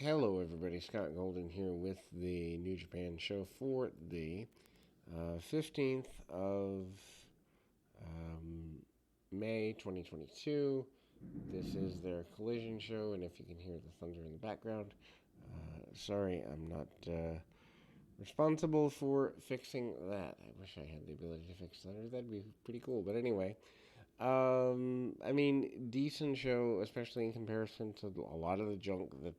Hello, everybody. Scott Golden here with the New Japan show for the 15th of um, May 2022. This is their collision show, and if you can hear the thunder in the background, sorry, I'm not responsible for fixing that. I wish I had the ability to fix thunder. That'd be pretty cool. But anyway, decent show, especially in comparison to a lot of the junk that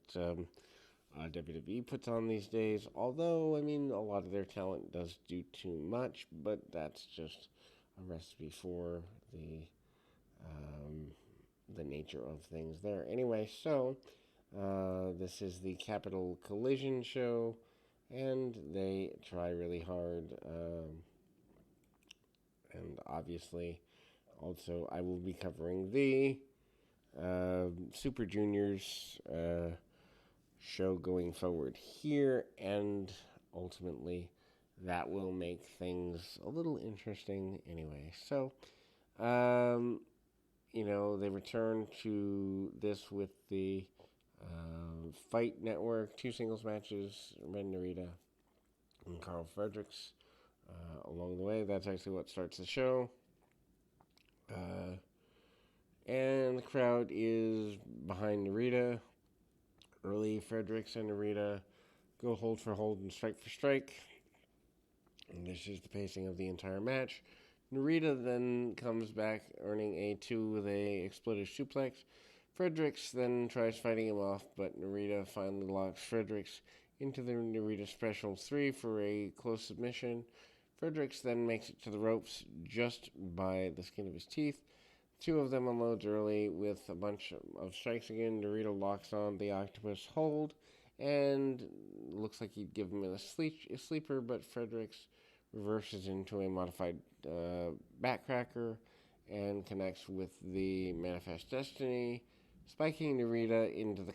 WWE puts on these days. Although, a lot of their talent does do too much, but that's just a recipe for um, the nature of things there. Anyway, so this is the Capital Collision show, and they try really hard. And obviously, also, I will be covering the Super Juniors show going forward here, and ultimately that will make things a little interesting anyway. So, um, they return to this with the Fight Network, two singles matches, Ren Narita and Carl Fredericks. Along the way, that's actually what starts the show. And the crowd is behind Narita. Early, Fredericks and Narita go hold for hold and strike for strike. And this is the pacing of the entire match. Narita then comes back, earning a 2 with a exploder suplex. Fredericks then tries fighting him off, but Narita finally locks Fredericks into the Narita Special 3 for a close submission. Fredericks then makes it to the ropes just by the skin of his teeth. Two of them unloads early with a bunch of strikes again. Narita locks on the octopus hold and looks like he'd give him a sleeper, but Fredericks reverses into a modified backcracker and connects with the Manifest Destiny, spiking Narita into the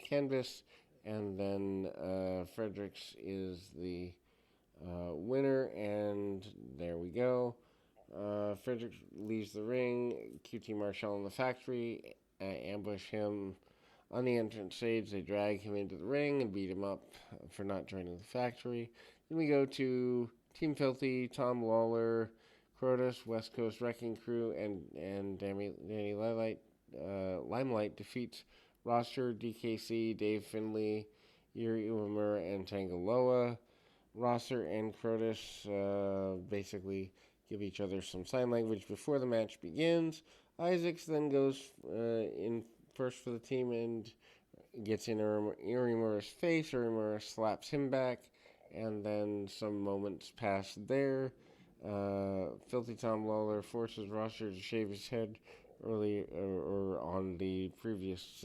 canvas, and then Fredericks is the winner, and there we go. Frederick leaves the ring. QT Marshall and the factory ambush him on the entrance stage. They drag him into the ring and beat him up for not joining the factory. Then we go to Team Filthy, Tom Lawler, Crotus, West Coast Wrecking Crew, and Danny Limelight defeats Roster, DKC, Dave Finley, Yuri Uemura, and Tangaloa. Rosser and Crotus basically give each other some sign language before the match begins. Isaacs then goes in first for the team and gets in Uemura's face. Uemura slaps him back, and then some moments pass there. Filthy Tom Lawler forces Rosser to shave his head early or on the previous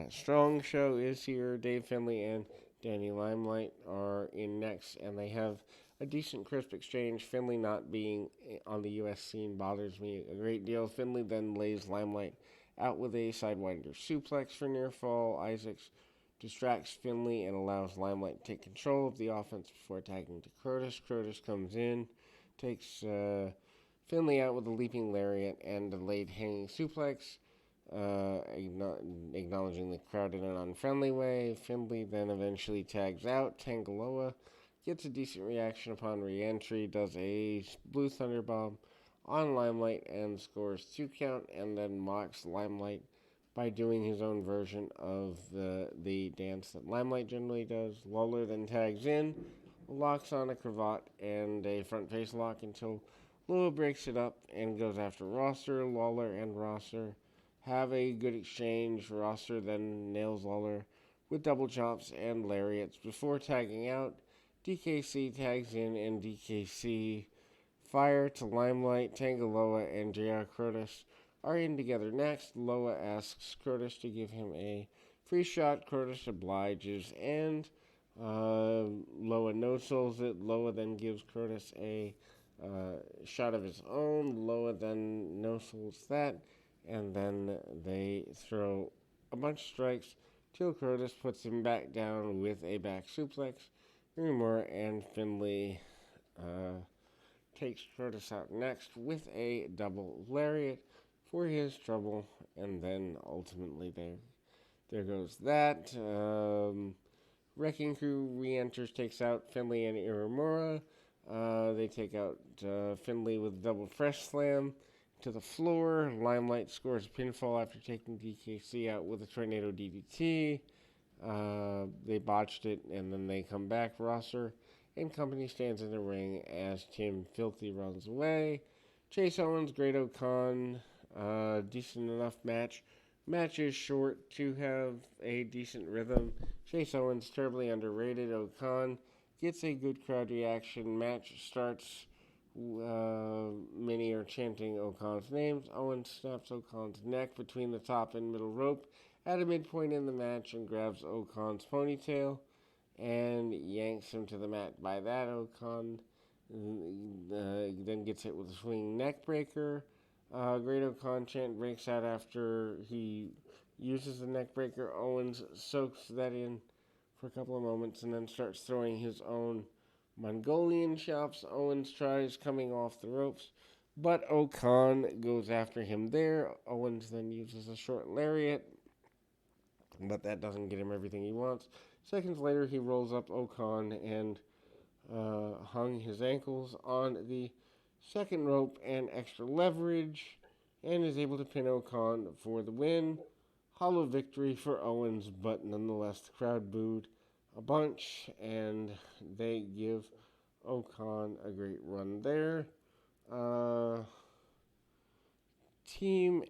Strong show is here. Dave Finley and Danny Limelight are in next, and they have a decent, crisp exchange. Finley not being on the U.S. scene bothers me a great deal. Finley then lays Limelight out with a sidewinder suplex for near fall. Isaacs distracts Finley and allows Limelight to take control of the offense before attacking to Crotus. Crotus comes in, takes Finley out with a leaping lariat and a delayed hanging suplex. Acknowledging the crowd in an unfriendly way. Finley then eventually tags out. Tangaloa gets a decent reaction upon re-entry, does a Blue Thunder Bomb on Limelight and scores 2 count, and then mocks Limelight by doing his own version of the dance that Limelight generally does. Lawler then tags in, locks on a cravat and a front face lock until Lua breaks it up and goes after Rosser. Lawler and Rosser have a good exchange. Rosser then nails Lawler with double chops and lariats before tagging out. DKC tags in, and DKC fire to Limelight. Tangaloa and JR Crotus are in together next. Loa asks Crotus to give him a free shot. Crotus obliges, and Loa no-souls it. Loa then gives Crotus a shot of his own. Loa then no-souls that. And then they throw a bunch of strikes till Crotus puts him back down with a back suplex. Uemura and Finley takes Crotus out next with a double lariat for his trouble. And then ultimately there goes that. Wrecking Crew re-enters, takes out Finley and Irimura. They take out Finley with a double fresh slam to the floor. Limelight scores a pinfall after taking DKC out with a tornado DDT. They botched it, and then they come back. Rosser and company stands in the ring as Tim Filthy runs away. Chase Owens, Great O'Con, decent enough match. Match is short to have a decent rhythm. Chase Owens, terribly underrated. O'Con gets a good crowd reaction. Match starts. Many are chanting O'Con's names. Owens snaps O'Con's neck between the top and middle rope at a midpoint in the match and grabs O'Con's ponytail and yanks him to the mat. By that, O'Con then gets hit with a swinging neck breaker. Great O'Con chant breaks out after he uses the neck breaker. Owens soaks that in for a couple of moments and then starts throwing his own Mongolian chops. Owens tries coming off the ropes, but O'Con goes after him there. Owens then uses a short lariat, but that doesn't get him everything he wants. Seconds later, he rolls up O'Con and hung his ankles on the second rope and extra leverage, and is able to pin O'Con for the win. Hollow victory for Owens, but nonetheless the crowd booed a bunch, and they give O'Con a great run there. Team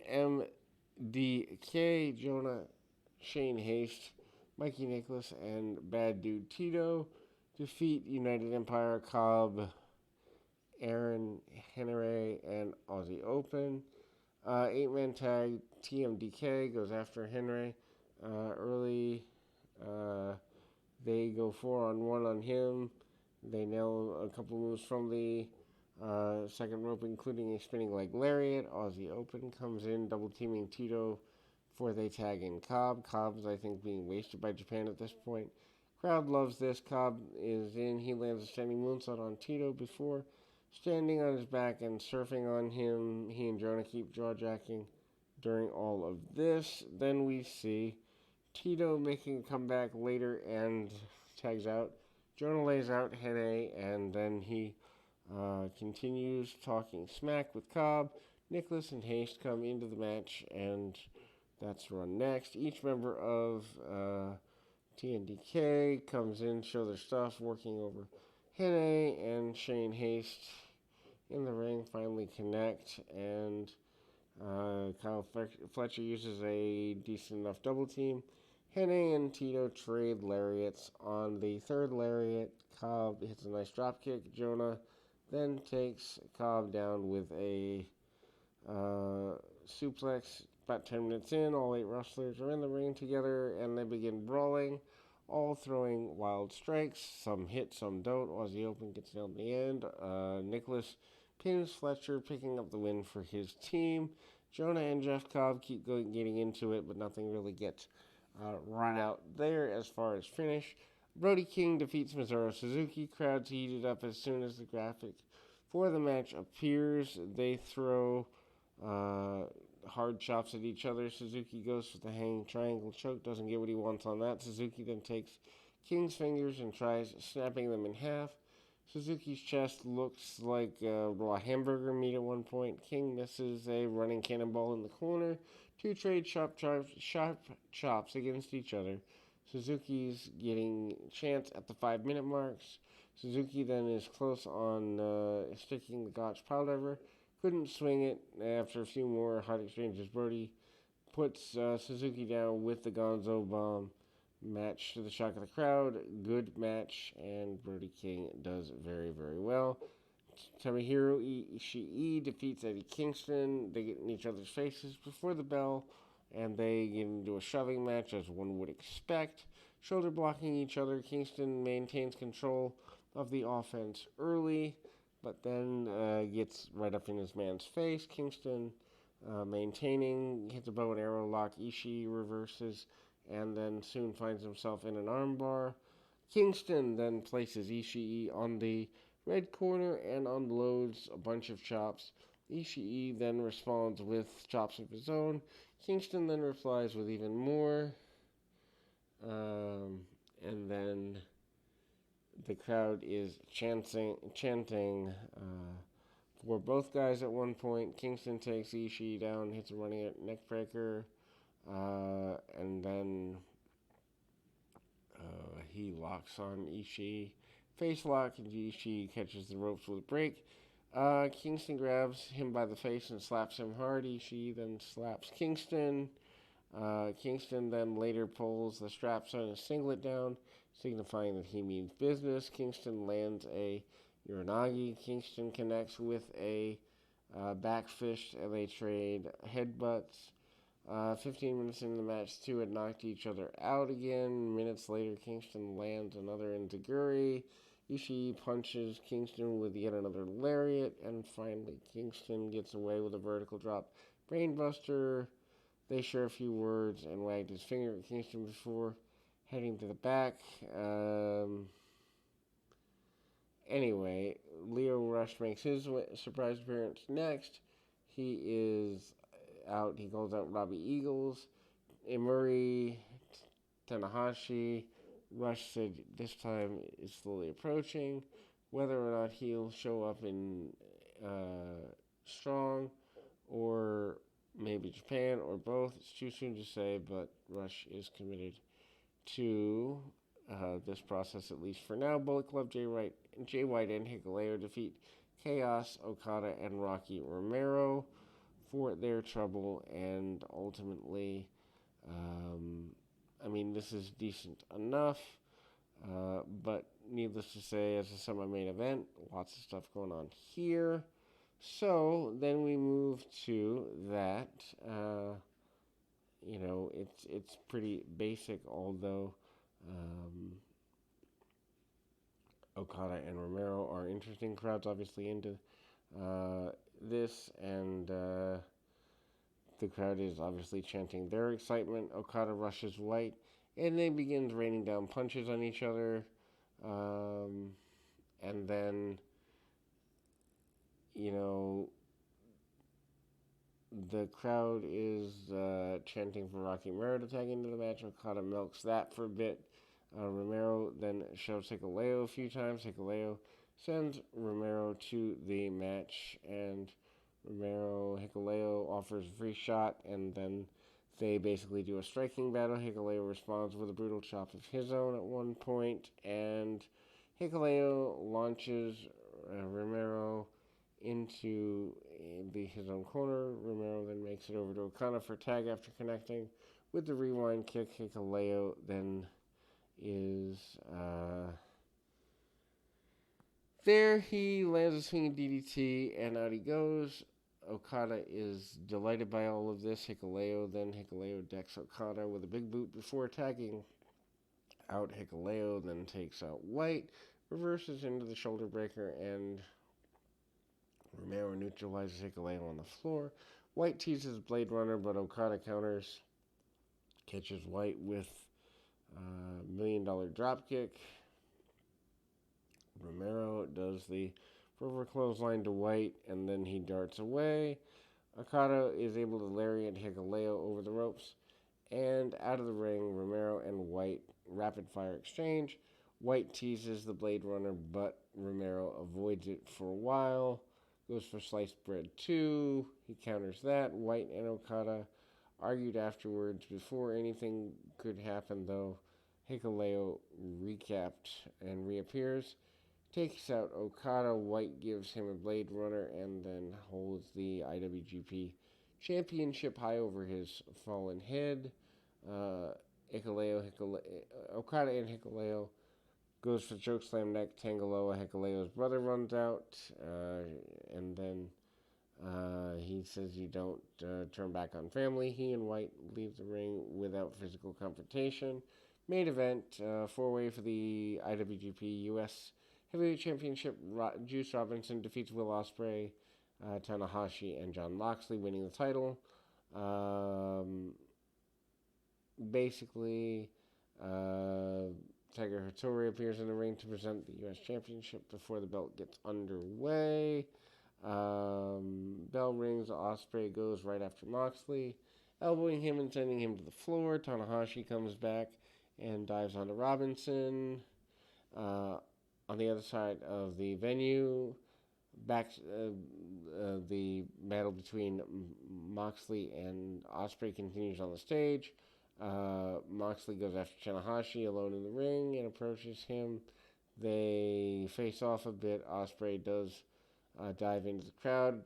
MDK, Jonah, Shane Haste, Mikey Nicholas, and Bad Dude Tito defeat United Empire, Cobb, Aaron, Henry, and Aussie Open. 8-man tag, TMDK goes after Henry. Early, they go 4-on-1 on him. They nail a couple moves from the second rope, including a spinning leg lariat. Aussie Open comes in, double teaming Tito before they tag in Cobb. Cobb's, I think, being wasted by Japan at this point. Crowd loves this. Cobb is in. He lands a standing moonsault on Tito before standing on his back and surfing on him. He and Jonah keep jaw-jacking during all of this. Then we see Tito making a comeback later and tags out. Jonah lays out Hene, and then he continues talking smack with Cobb. Nicholas and Haste come into the match, and that's run next. Each member of TNDK comes in, show their stuff, working over Hene and Shane Haste in the ring, finally connect, and Kyle Fletcher uses a decent enough double team. Hene and Tito trade lariats. On the third lariat, Cobb hits a nice drop kick. Jonah then takes Cobb down with a suplex. About 10 minutes in, all 8 wrestlers are in the ring together, and they begin brawling, all throwing wild strikes. Some hit, some don't. Aussie Open gets nailed in the end. Nicholas pins Fletcher, picking up the win for his team. Jonah and Jeff Cobb keep getting into it, but nothing really gets run out there as far as finish. Brody King defeats Mizuru Suzuki. Crowds heated up as soon as the graphic for the match appears. They throw hard chops at each other. Suzuki goes for the hanging triangle choke, doesn't get what he wants on that. Suzuki then takes King's fingers and tries snapping them in half. Suzuki's chest looks like raw hamburger meat at one point. King misses a running cannonball in the corner. Two trade sharp chops against each other. Suzuki's getting chance at the 5-minute marks. Suzuki then is close on sticking the Gotch piledriver. Couldn't swing it after a few more hot exchanges. Brody puts Suzuki down with the Gonzo Bomb. Match to the shock of the crowd. Good match, and Brody King does very, very well. Tomohiro Ishii defeats Eddie Kingston. They get in each other's faces before the bell, and they get into a shoving match, as one would expect. Shoulder blocking each other. Kingston maintains control of the offense early, but then gets right up in his man's face. Kingston maintaining, hits a bow and arrow lock. Ishii reverses, and then soon finds himself in an armbar. Kingston then places Ishii on the red corner and unloads a bunch of chops. Ishii then responds with chops of his own. Kingston then replies with even more. the crowd is chanting for both guys at one point. Kingston takes Ishii down, hits a running neckbreaker, and then he locks on Ishii. Face lock, and Ishii catches the ropes with a break. Kingston grabs him by the face and slaps him hard. Ishii then slaps Kingston. Kingston then later pulls the straps on his singlet down, signifying that he means business. Kingston lands a Uranagi. Kingston connects with a back fist, and they trade headbutts. 15 minutes into the match, two had knocked each other out again. Minutes later, Kingston lands another Enziguri. Ishii punches Kingston with yet another lariat, and finally Kingston gets away with a vertical drop brainbuster. They share a few words and wagged his finger at Kingston before heading to the back. Anyway, Lio Rush makes his surprise appearance next. He is out. He calls out Robbie Eagles, Imuri, Tanahashi. Rush said this time is slowly approaching. Whether or not he'll show up in Strong or maybe Japan or both, it's too soon to say, but Rush is committed to this process, at least for now. Bullet Club, Jay White and Hikuleo defeat Chaos, Okada, and Rocky Romero for their trouble, and ultimately, this is decent enough, but needless to say, as a semi-main event, lots of stuff going on here. So then we move to that. It's pretty basic, although Okada and Romero are interesting. Crowds obviously into this, and the crowd is obviously chanting their excitement. Okada rushes White, and they begin raining down punches on each other. And then, the crowd is chanting for Rocky Romero to tag into the match. Okada milks that for a bit. Romero then shoves Hikuleo a few times. Hikuleo sends Romero to the match, and Hikuleo offers a free shot, and then they basically do a striking battle. Hikuleo responds with a brutal chop of his own at one point, and Hikuleo launches Romero into his own corner. Romero then makes it over to Okada for a tag after connecting with the rewind kick. Hikuleo then is there. He lands a swinging DDT, and out he goes. Okada is delighted by all of this. Hikuleo decks Okada with a big boot before tagging out Hikuleo, then takes out White, reverses into the shoulder breaker, and Romero neutralizes Hikuleo on the floor. White teases Blade Runner, but Okada counters, catches White with $1 million dropkick. Romero does the forward clothesline to White, and then he darts away. Okada is able to lariat Hikuleo over the ropes, and out of the ring, Romero and White rapid-fire exchange. White teases the Blade Runner, but Romero avoids it for a while. Goes for sliced bread 2. He counters that. White and Okada argued afterwards. Before anything could happen, though, Hikuleo recapped and reappears. Takes out Okada. White gives him a Blade Runner and then holds the IWGP Championship high over his fallen head. Okada and Hikuleo goes for chokeslam neck Tangaloa. Hikuleo's brother runs out, and then he says you don't turn back on family. He and White leave the ring without physical confrontation. Main event, 4-way for the IWGP US Heavyweight Championship. Juice Robinson defeats Will Ospreay, Tanahashi, and Jon Moxley, winning the title. Basically, Tiger Hattori appears in the ring to present the U.S. Championship before the belt gets underway. Bell rings. Ospreay goes right after Moxley, elbowing him and sending him to the floor. Tanahashi comes back and dives onto Robinson. On the other side of the venue, back the battle between Moxley and Ospreay continues on the stage. Moxley goes after Tanahashi alone in the ring and approaches him. They face off a bit. Ospreay does dive into the crowd.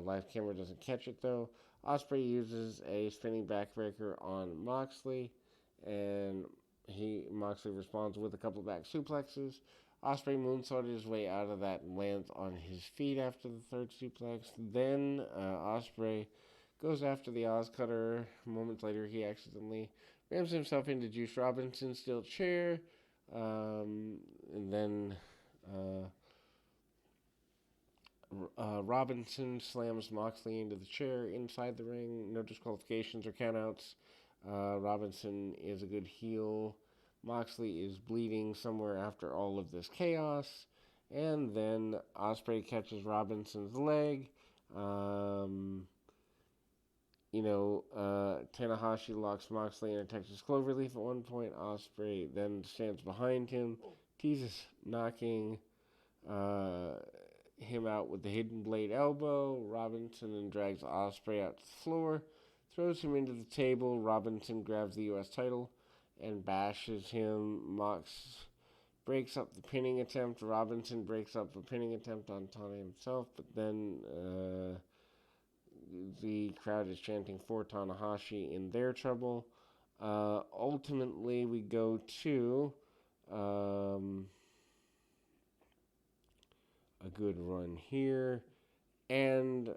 Live camera doesn't catch it though. Ospreay uses a spinning backbreaker on Moxley, and Moxley responds with a couple back suplexes. Ospreay moonsaulted his way out of that and lands on his feet after the third suplex. Then Ospreay goes after the Oz Cutter. Moments later, he accidentally rams himself into Juice Robinson's steel chair, and then Robinson slams Moxley into the chair inside the ring. No disqualifications or countouts. Robinson is a good heel. Moxley is bleeding somewhere after all of this chaos. And then Ospreay catches Robinson's leg. Tanahashi locks Moxley in a Texas Cloverleaf at one point. Ospreay then stands behind him, teases knocking him out with the hidden blade elbow. Robinson then drags Ospreay out to the floor, throws him into the table. Robinson grabs the U.S. title and bashes him. Mox breaks up the pinning attempt. Robinson breaks up a pinning attempt on Tana himself, but then the crowd is chanting for Tanahashi in their trouble. Ultimately, we go to a good run here, and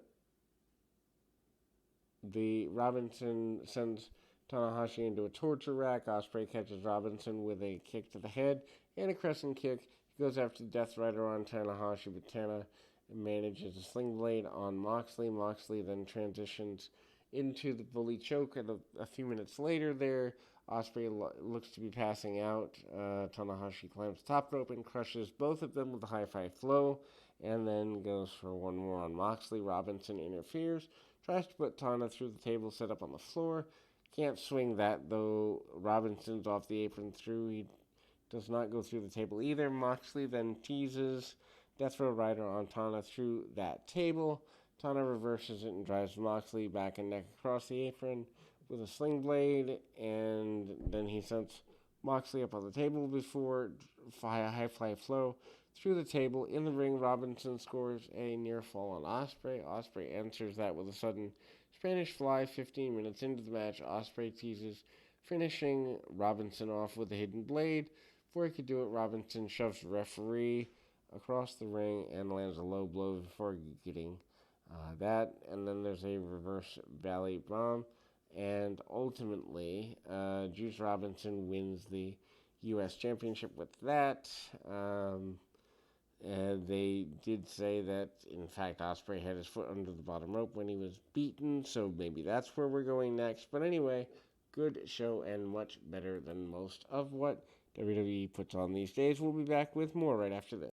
the Robinson sends Tanahashi into a torture rack. Ospreay catches Robinson with a kick to the head and a crescent kick. He goes after the Death Rider on Tanahashi, but Tana manages a sling blade on Moxley. Moxley then transitions into the bully choke, and a few minutes later there, Ospreay looks to be passing out. Tanahashi climbs the top rope and crushes both of them with a high-fly flow, and then goes for one more on Moxley. Robinson interferes, tries to put Tana through the table set up on the floor. Can't swing that, though. Robinson's off the apron through. He does not go through the table either. Moxley then teases Death Row Rider on Tana through that table. Tana reverses it and drives Moxley back and neck across the apron with a sling blade, and then he sends Moxley up on the table before a high-fly flow through the table. In the ring, Robinson scores a near fall on Ospreay. Ospreay answers that with a sudden Spanish fly. 15 minutes into the match, Ospreay teases finishing Robinson off with a hidden blade. Before he could do it, Robinson shoves the referee across the ring and lands a low blow before getting that. And then there's a reverse valley bomb. And ultimately, Juice Robinson wins the U.S. Championship with that. They did say that, in fact, Ospreay had his foot under the bottom rope when he was beaten, so maybe that's where we're going next. But anyway, good show and much better than most of what WWE puts on these days. We'll be back with more right after this.